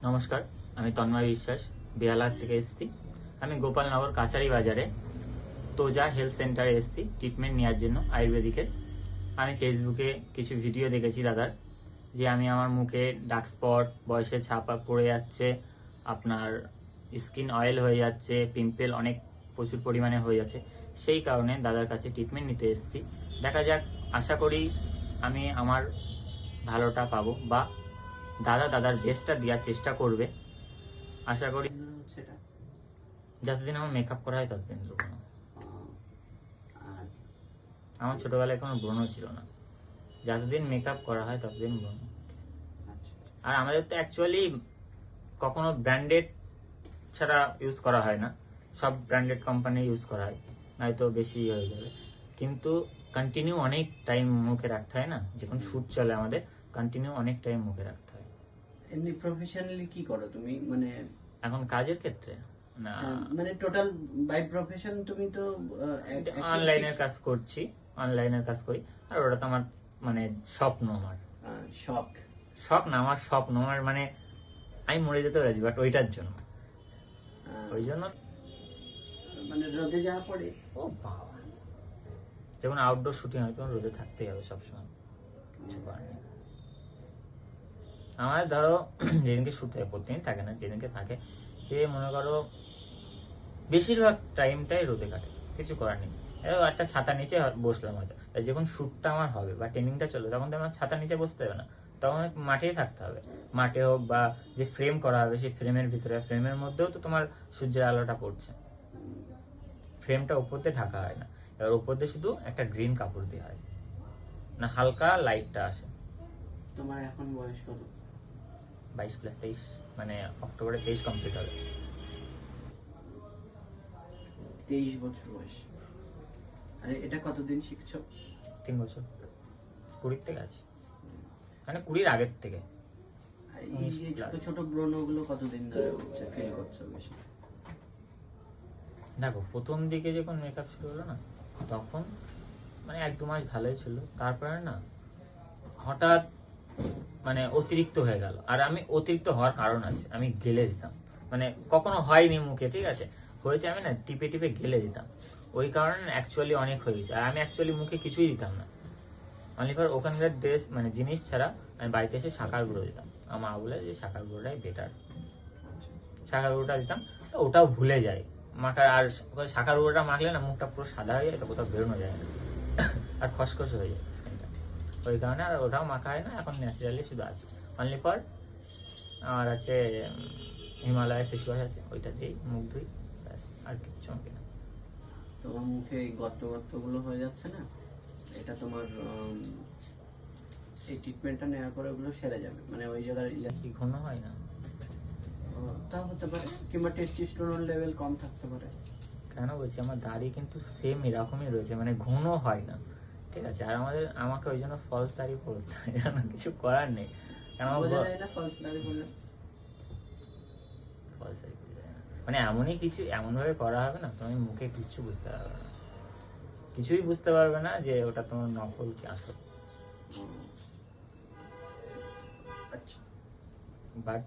নমস্কার, আমি তন্ময় বিশ্বাস বেহালার থেকে এসেছি। আমি গোপালনগর কাছারি বাজারে তোজা হেলথ সেন্টারে এসেছি ট্রিটমেন্ট নেওয়ার জন্য আয়ুর্বেদিকের। আমি ফেসবুকে কিছু ভিডিও দেখেছি দাদার, যে আমি আমার মুখে ডার্ক স্পট, বয়সের ছাপা পড়ে যাচ্ছে, আপনার স্কিন অয়েল হয়ে যাচ্ছে, পিম্পল অনেক প্রচুর পরিমাণে হয়ে যাচ্ছে। সেই কারণে দাদার কাছে ট্রিটমেন্ট নিতে এসেছি। দেখা যাক, আশা করি আমি আমার ভালোটা পাবো, বা দাদার বেস্টটা দেওয়ার চেষ্টা করবে। আশা করি ধরে হচ্ছে এটা। যতদিন আমার মেকআপ করা হয় ততদিন দেবো না। আর আমার ছোটবেলায় কোনো ব্রণ ছিল না, যতদিন মেকআপ করা হয় ততদিন ব্রণ। আচ্ছা, আর আমাদের তো অ্যাকচুয়ালি কখনো ব্র্যান্ডেড ছাড়া ইউজ করা হয় না, সব ব্র্যান্ডেড কোম্পানি ইউজ করা হয়, নয়তো বেশি হয়ে যাবে। কিন্তু কন্টিনিউ অনেক টাইম মুখে রাখতে হয় না, যখন শ্যুট চলে আমাদের কন্টিনিউ অনেক টাইম মুখে রাখতে হয়। এমনি প্রফেশনালি কি করো তুমি? মানে এখন কাজের ক্ষেত্রে না, মানে টোটাল বাই প্রফেশন তুমি তো অনলাইনের কাজ করছি, অনলাইনের কাজ করি। আর ওটা তো আমার মানে স্বপ্ন, আমার শখ। শখ না, আমার স্বপ্ন। আমার মানে আমি মরে যেতে রাজি, বাট ওইটার জন্য, ওই জন্য। মানে রোদে যাওয়া পড়ে। ও বাবা, যখন আউটডোর শুটিং হয় তখন রোদে থাকতেই হবে সবসময়, কিছু করার নেই। আমাদের ধরো যেদিনকে শুট থাকে, প্রতিদিন থাকে না, যেদিনকে থাকে সে মনে করো বেশিরভাগ টাইমটাই রোদে কাটে, কিছু করার নেই। একটা ছাতা নিচে বসলাম হয়তো, যখন শ্যুটটা আমার হবে বা ট্রেনিংটা চলবে তখন তো আমার ছাতা নিচে বসতে হবে না, তখন মাঠেই থাকতে হবে। মাঠে হোক বা যে ফ্রেম করা হবে সেই ফ্রেমের ভিতরে, ফ্রেমের মধ্যেও তো তোমার সূর্যের আলোটা পড়ছে, ফ্রেমটা উপর দিয়ে ঢাকা হয় না, এবার উপর দিয়ে শুধু একটা গ্রিন কাপড় দিয়ে হয় না, হালকা লাইটটা আসে। তোমার এখন বয়স কত? 22+23, মানে অক্টোবরে 23 কমপ্লিট হবে। 23 বছর বয়স। আরে এটা কতদিন শিখছো? 3 বছর, 20 থেকে আছে, মানে 20-র আগের থেকে। আর এই যে ছোট ছোট ব্রণ গুলো কতদিন ধরে হচ্ছে ফিল করছো বেশি? দেখো, প্রথম দিকে যখন মেকআপ শুরু হলো না, তখন মানে 1-2 মাস ভালোই ছিল, তারপরে না হঠাৎ মানে অতিরিক্ত হয়ে গেল। আর আমি অতিরিক্ত হওয়ার কারণ আছে, আমি গেলে দিতাম, মানে কখনো হয়নি মুখে, ঠিক আছে, হয়েছে আমি না টিপে টিপে গেলে দিতাম, ওই কারণে অ্যাকচুয়ালি অনেক হয়ে গেছে। আর আমি অ্যাকচুয়ালি মুখে কিছুই দিতাম না, অনলি ফর ওখানকার ড্রেস মানে জিনিস ছাড়া আমি বাড়িতে এসে শাঁখার গুঁড়ো দিতাম। আমার মা বলে যে শাঁখার গুঁড়োটাই বেটার, শাঁখার গুঁড়োটা দিতাম, তো ওটাও ভুলে যায় মাখার। আর শাঁখার গুঁড়োটা মাখলে না মুখটা পুরো সাদা হয়ে যায়, তো কোথাও বেরোনো যায় না, আর খসখস হয়ে যায় স্কিনটা, ওই কারণে আর ওটাও মাখা হয় না। এখন ন্যাচারালি শুধু আছে অনলি ফর আমার আছে হিমালয় ফেস ওয়াশ আছে, ওইটা দিয়েই মুখ ধুই, ব্যাস, আর কিচ্ছু আমাকে না। তোমার মুখে এই গর্ত গর্ত গুলো হয়ে যাচ্ছে না, এটা তোমার এই ট্রিটমেন্টটা নেওয়ার পরে ওগুলো সেরে যাবে, মানে ওই জায়গায় কি ঘন হয় না? তা হতে পারে, কিংবা টেস্টোস্টেরন লেভেল কম থাকতে পারে। কেন বলছি, আমার দাড়ি কিন্তু সেম এরকমই রয়েছে, মানে ঘন হয় না, ঠিক আছে। আর আমাকে ওই জন্য ফলস দাড়ি পড়তে হয়, জানো, কিছু করার নেই, কারণ আমার বোঝা যায় না ফলস দাড়ি বললে। ফলস দাড়ি পড়ে যায় না। মানে এমনই কিছু এমন ভাবে করা হবে না, তুমি মুখে কিচ্ছু বুঝতে পারবে না, কিছুই বুঝতে পারবে না যে ওটা তোমার নকল কি আসল। আচ্ছা, বাট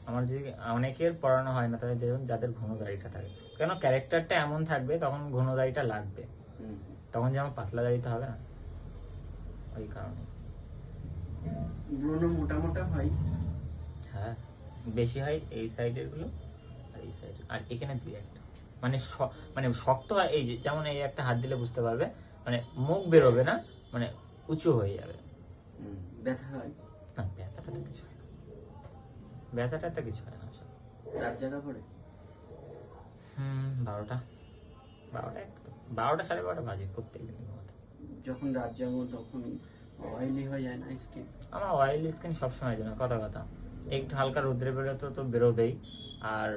আমার যদি অনেকের পড়ানো হয় না, তাদের যাদের ঘন দাড়িটা থাকে, কেন ক্যারেক্টারটা এমন থাকবে, তখন ঘন দাড়িটা লাগবে, তখন যেমন পাতলা দাড়িতে হবে না, ওই কারণে। ব্রণ মোটা মোটা হয়। হ্যাঁ, বেশি হয় এই সাইডের গুলো, আর এই সাইড, আর এখানে দুই একটা, মানে মানে শক্ত হয়, এই যে যেমন এই একটা হাত দিলে বুঝতে পারবে, মানে মুখ বেরোবে না, মানে উঁচু হয়ে যাবে। ব্যথা হয়? না, ব্যথাটা তো কিছু হয় না, ব্যথাটা তো কিছু হয় না সব। রাত জাগা পড়ে? 12টা, 12টা, একদম 12টা 12:30 বাজে প্রত্যেকদিন ঘুমাতে। যখন রাত জাগো তখন অয়েলি হয়ে যায় না স্কিন? আমার অয়েলি স্কিন সবসময় যেন, কথা কথা একটু হালকা রোদ্রে বেরোতে তো বেরোবেই। আর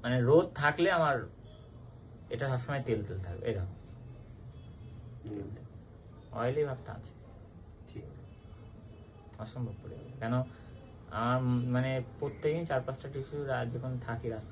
মানে রোদ থাকলে আমার এটা সবসময় তেল তেল থাকবে, এই দেখো অয়েলি ভাবটা আছে, ঠিক। অসম্ভব পড়ে যাবে। কেন আমার মানে প্রত্যেকদিন 4-5টা টিস্যু যখন থাকি রাস্তা